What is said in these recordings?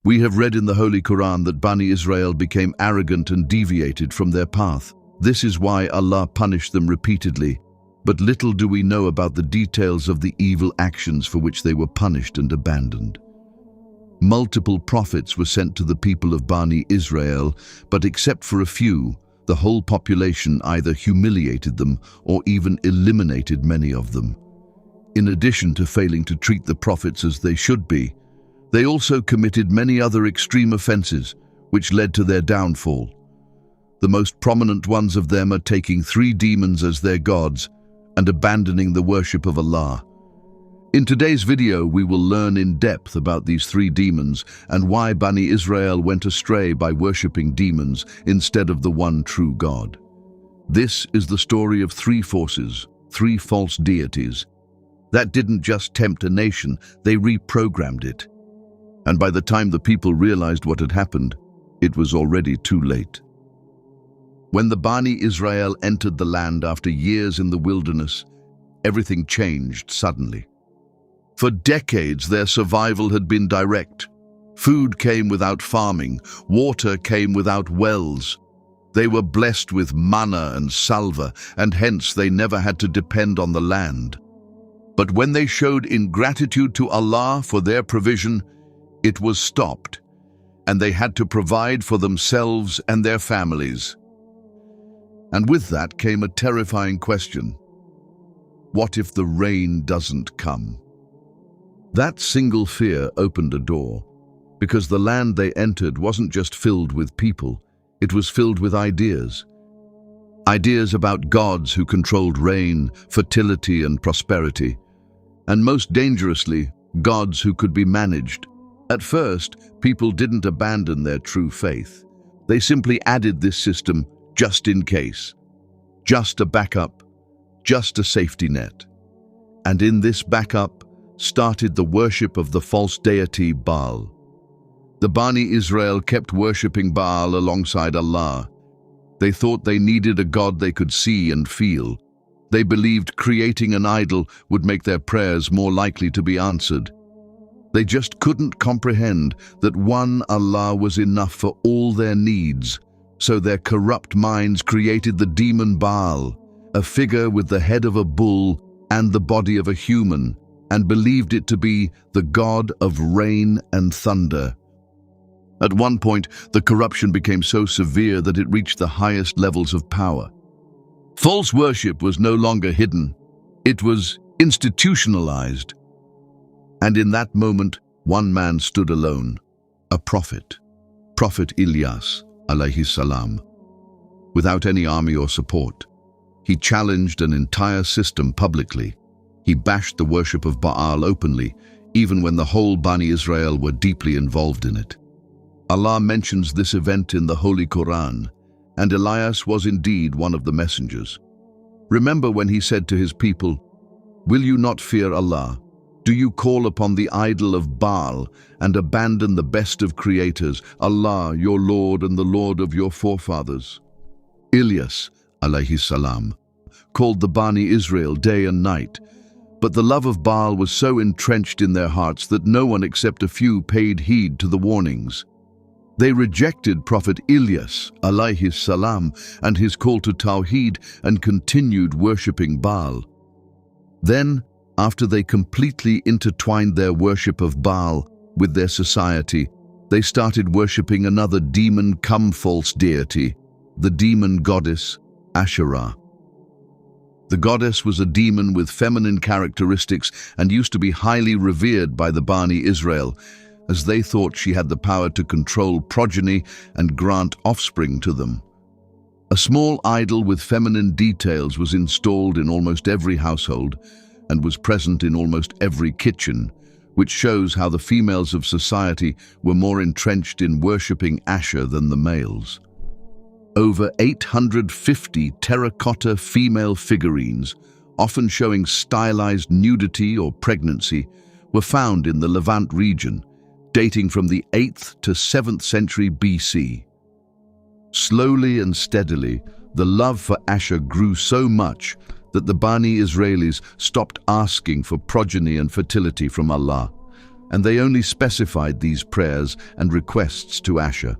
We have read in the Holy Quran that Bani Israel became arrogant and deviated from their path. This is why Allah punished them repeatedly. But little do we know about the details of the evil actions for which they were punished and abandoned. Multiple prophets were sent to the people of Bani Israel, but except for a few, the whole population either humiliated them or even eliminated many of them. In addition to failing to treat the prophets as they should be, they also committed many other extreme offenses, which led to their downfall. The most prominent ones of them are taking 3 demons as their gods and abandoning the worship of Allah. In today's video, we will learn in depth about these 3 demons and why Bani Israel went astray by worshipping demons instead of the one true God. This is the story of 3 forces, 3 false deities, that didn't just tempt a nation, they reprogrammed it. And by the time the people realized what had happened, it was already too late. When the Bani Israel entered the land after years in the wilderness, everything changed suddenly. For decades, their survival had been direct. Food came without farming, water came without wells. They were blessed with manna and salva, and hence they never had to depend on the land. But when they showed ingratitude to Allah for their provision, it was stopped, and they had to provide for themselves and their families. And with that came a terrifying question. What if the rain doesn't come? That single fear opened a door, because the land they entered wasn't just filled with people, it was filled with ideas. Ideas about gods who controlled rain, fertility, and prosperity. And most dangerously, gods who could be managed. At first, people didn't abandon their true faith. They simply added this system just in case. Just a backup, just a safety net. And in this backup started the worship of the false deity Baal. The Bani Israel kept worshipping Baal alongside Allah. They thought they needed a god they could see and feel. They believed creating an idol would make their prayers more likely to be answered. They just couldn't comprehend that one Allah was enough for all their needs, so their corrupt minds created the demon Baal, a figure with the head of a bull and the body of a human, and believed it to be the god of rain and thunder. At one point, the corruption became so severe that it reached the highest levels of power. False worship was no longer hidden. It was institutionalized. And in that moment, one man stood alone, a prophet, Prophet Ilyas, alayhi salam. Without any army or support, he challenged an entire system publicly. He bashed the worship of Baal openly, even when the whole Bani Israel were deeply involved in it. Allah mentions this event in the Holy Quran, and Ilyas was indeed one of the messengers. Remember when he said to his people, "Will you not fear Allah? Do you call upon the idol of Baal and abandon the best of creators, Allah, your Lord and the Lord of your forefathers?" Ilyas, alayhi salam, called the Bani Israel day and night, but the love of Baal was so entrenched in their hearts that no one except a few paid heed to the warnings. They rejected Prophet Ilyas, alayhi salam, and his call to Tawheed and continued worshipping Baal. Then, after they completely intertwined their worship of Baal with their society, they started worshipping another demon-come-false deity, the demon goddess Asherah. The goddess was a demon with feminine characteristics and used to be highly revered by the Bani Israel, as they thought she had the power to control progeny and grant offspring to them. A small idol with feminine details was installed in almost every household and was present in almost every kitchen, which shows how the females of society were more entrenched in worshipping Asher than the males. Over 850 terracotta female figurines, often showing stylized nudity or pregnancy, were found in the Levant region, dating from the 8th to 7th century BC. Slowly and steadily, the love for Asher grew so much that the Bani Israelis stopped asking for progeny and fertility from Allah. and they only specified these prayers and requests to Asherah.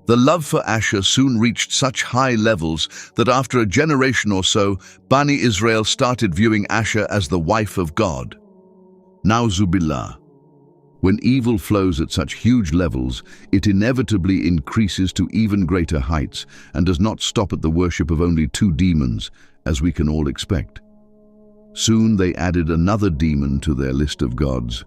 The love for Asherah soon reached such high levels that after a generation or so, Bani Israel started viewing Asherah as the wife of God. Nauzubillah. When evil flows at such huge levels, it inevitably increases to even greater heights and does not stop at the worship of only two demons, as we can all expect. Soon they added another demon to their list of gods.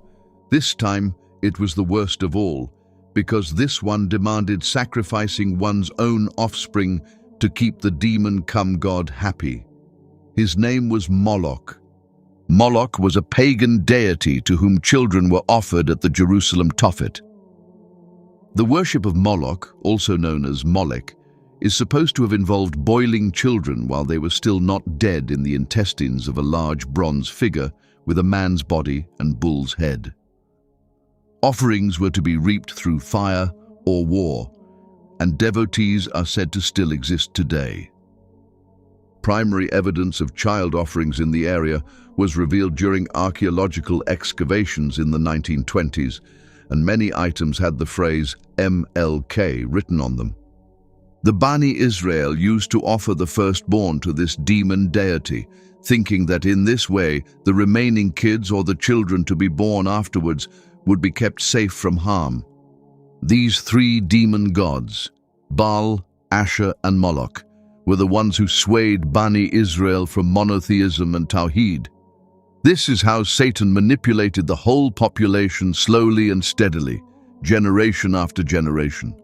This time, it was the worst of all, because this one demanded sacrificing one's own offspring to keep the demon-come god happy. His name was Moloch. Moloch was a pagan deity to whom children were offered at the Jerusalem Tophet. The worship of Moloch, also known as Molech, is supposed to have involved boiling children while they were still not dead in the intestines of a large bronze figure with a man's body and bull's head. Offerings were to be reaped through fire or war, and devotees are said to still exist today. Primary evidence of child offerings in the area was revealed during archaeological excavations in the 1920s, and many items had the phrase MLK written on them. The Bani Israel used to offer the firstborn to this demon deity, thinking that in this way the remaining kids or the children to be born afterwards would be kept safe from harm. These three demon gods, Baal, Asherah and Moloch, were the ones who swayed Bani Israel from monotheism and Tawheed. This is how Satan manipulated the whole population slowly and steadily, generation after generation.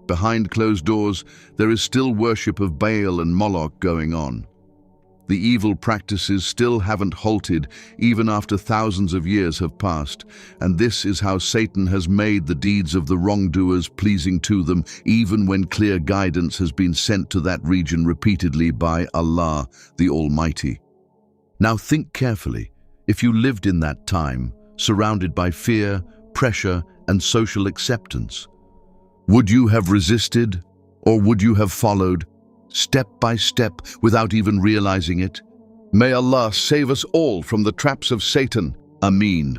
Behind closed doors, there is still worship of Baal and Moloch going on. The evil practices still haven't halted even after thousands of years have passed, and this is how Satan has made the deeds of the wrongdoers pleasing to them, even when clear guidance has been sent to that region repeatedly by Allah, the Almighty. Now think carefully. If you lived in that time, surrounded by fear, pressure, and social acceptance, would you have resisted, or would you have followed, step by step, without even realizing it? May Allah save us all from the traps of Satan. Aamin.